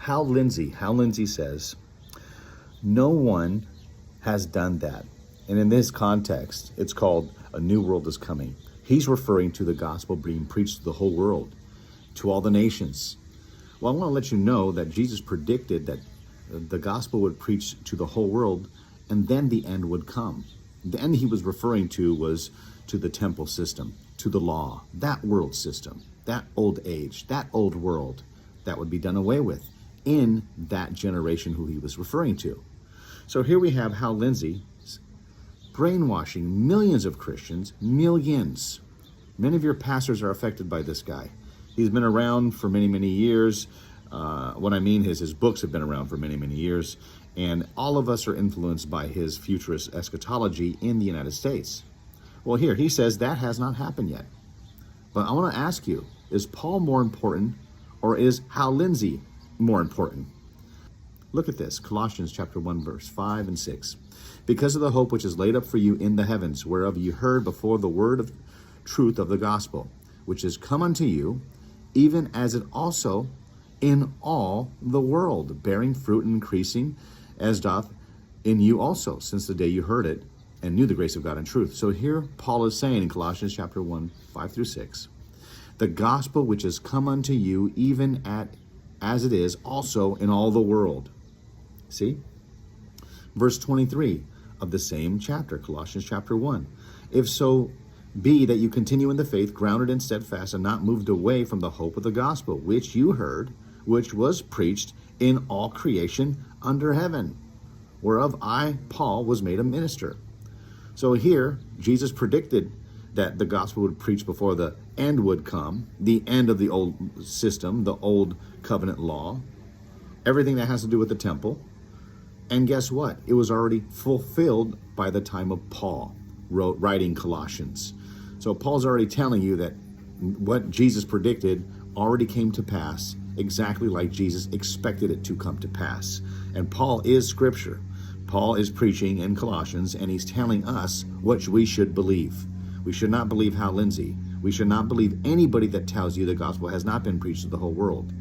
Hal Lindsey says, no one has done that. And in this context, it's called A New World is Coming. He's referring to the gospel being preached to the whole world, to all the nations. Well, I want to let you know that Jesus predicted that the gospel would preach to the whole world, and then the end would come. The end he was referring to was to the temple system, to the law, that world system, that old age, that old world that would be done away with in that generation who he was referring to. So here we have Hal Lindsey brainwashing millions of Christians, millions. Many of your pastors are affected by this guy. He's been around for many, many years. What I mean is his books have been around for many, many years, and all of us are influenced by his futurist eschatology in the United States. Well, here, he says that has not happened yet. But I want to ask you, is Paul more important, or is Hal Lindsey more important? Look at this, Colossians chapter 1, verse 5 and 6. Because of the hope which is laid up for you in the heavens, whereof you heard before the word of truth of the gospel, which is come unto you, even as it also in all the world, bearing fruit and increasing, as doth in you also, since the day you heard it, and knew the grace of God in truth. So here Paul is saying in Colossians chapter 1, 5 through 6, the gospel which is come unto you, even as it is also in all the world. See? Verse 23 of the same chapter, Colossians chapter 1. If so be that you continue in the faith, grounded and steadfast, and not moved away from the hope of the gospel, which you heard, which was preached in all creation under heaven, whereof I, Paul, was made a minister. So here, Jesus predicted that the gospel would preach before the end would come, the end of the old system, the old covenant law, everything that has to do with the temple. And guess what? It was already fulfilled by the time of Paul writing Colossians. So Paul's already telling you that what Jesus predicted already came to pass exactly like Jesus expected it to come to pass. And Paul is scripture. Paul is preaching in Colossians, and he's telling us what we should believe. We should not believe Hal Lindsey. We should not believe anybody that tells you the gospel has not been preached to the whole world.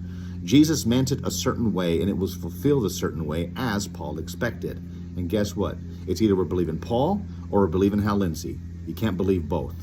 Jesus meant it a certain way, and it was fulfilled a certain way as Paul expected. And guess what? It's either we're believing Paul or we're believing Hal Lindsey. You can't believe both.